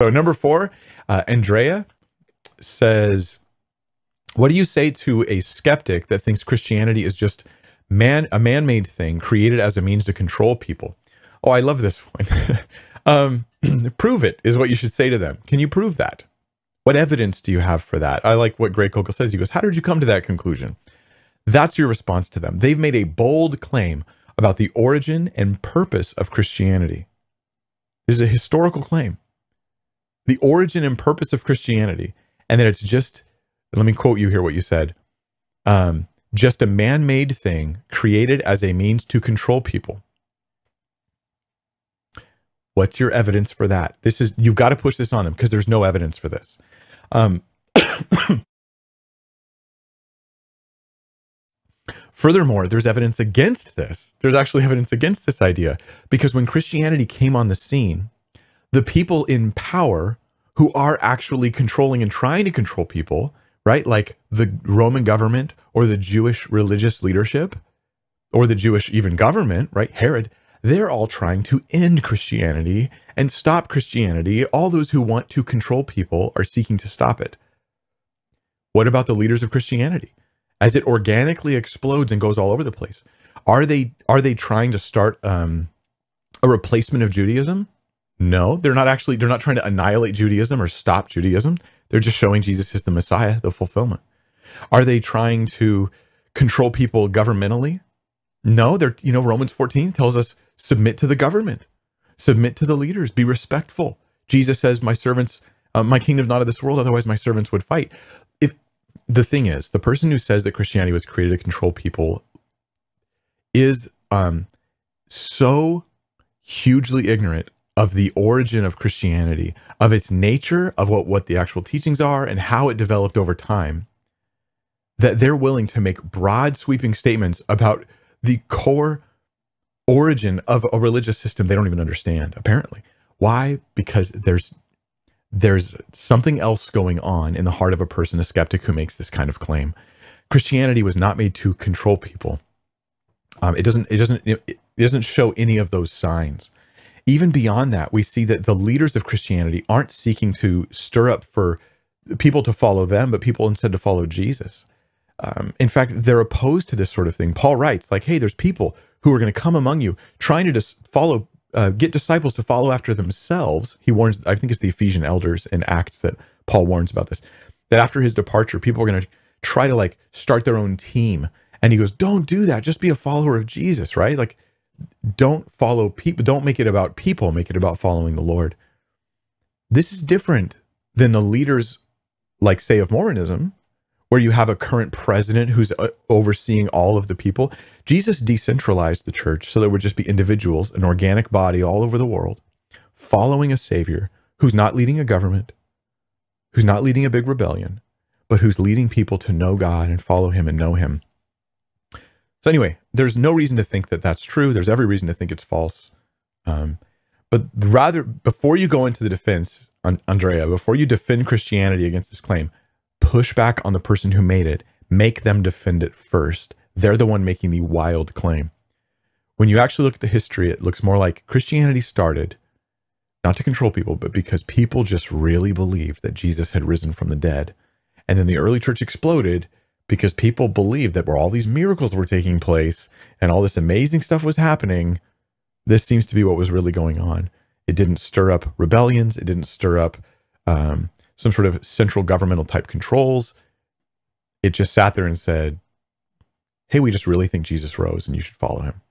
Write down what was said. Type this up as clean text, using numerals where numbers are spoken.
So number 4, Andrea says, what do you say to a skeptic that thinks Christianity is just a man-made thing created as a means to control people? Oh, I love this one. Prove it is what you should say to them. Can you prove that? What evidence do you have for that? I like what Greg Koukl says. He goes, how did you come to that conclusion? That's your response to them. They've made a bold claim about the origin and purpose of Christianity. This is a historical claim. The origin and purpose of Christianity. And that it's just, let me quote you here what you said, just a man-made thing created as a means to control people. What's your evidence for that? You've got to push this on them because there's no evidence for this. Furthermore, there's evidence against this. There's actually evidence against this idea because when Christianity came on the scene, the people in power who are actually controlling and trying to control people, right? Like the Roman government or the Jewish religious leadership or the Jewish even government, right? Herod, they're all trying to end Christianity and stop Christianity. All those who want to control people are seeking to stop it. What about the leaders of Christianity? As it organically explodes and goes all over the place, are they trying to start a replacement of Judaism? No, they're not trying to annihilate Judaism or stop Judaism. They're just showing Jesus is the Messiah, the fulfillment. Are they trying to control people governmentally? No, Romans 14 tells us submit to the government, submit to the leaders, be respectful. Jesus says, my servants, my kingdom's not of this world, otherwise my servants would fight. The thing is, the person who says that Christianity was created to control people is so hugely ignorant of the origin of Christianity, of its nature, of what the actual teachings are, and how it developed over time, that they're willing to make broad, sweeping statements about the core origin of a religious system they don't even understand, apparently. Why? Because there's something else going on in the heart of a person, a skeptic, who makes this kind of claim. Christianity was not made to control people. It doesn't show any of those signs. Even beyond that, we see that the leaders of Christianity aren't seeking to stir up for people to follow them, but people instead to follow Jesus. In fact, they're opposed to this sort of thing. Paul writes, like, hey, there's people who are going to come among you trying to just get disciples to follow after themselves. He warns, I think it's the Ephesian elders in Acts that Paul warns about this, that after his departure, people are going to try to start their own team. And he goes, don't do that. Just be a follower of Jesus, right? Like, don't follow people. Don't make it about people. Make it about following the Lord. This is different than the leaders, like, say, of Mormonism, where you have a current president who's overseeing all of the people. Jesus decentralized the church so there would just be individuals, an organic body all over the world, following a savior who's not leading a government, who's not leading a big rebellion, but who's leading people to know God and follow him and know him. So anyway, there's no reason to think that that's true. There's every reason to think it's false. But rather, before you go into the defense, Andrea, before you defend Christianity against this claim, push back on the person who made it. Make them defend it first. They're the one making the wild claim. When you actually look at the history, it looks more like Christianity started not to control people, but because people just really believed that Jesus had risen from the dead. And then the early church exploded because people believed that where all these miracles were taking place and all this amazing stuff was happening, this seems to be what was really going on. It didn't stir up rebellions. It didn't stir up some sort of central governmental type controls. It just sat there and said, hey, we just really think Jesus rose and you should follow him.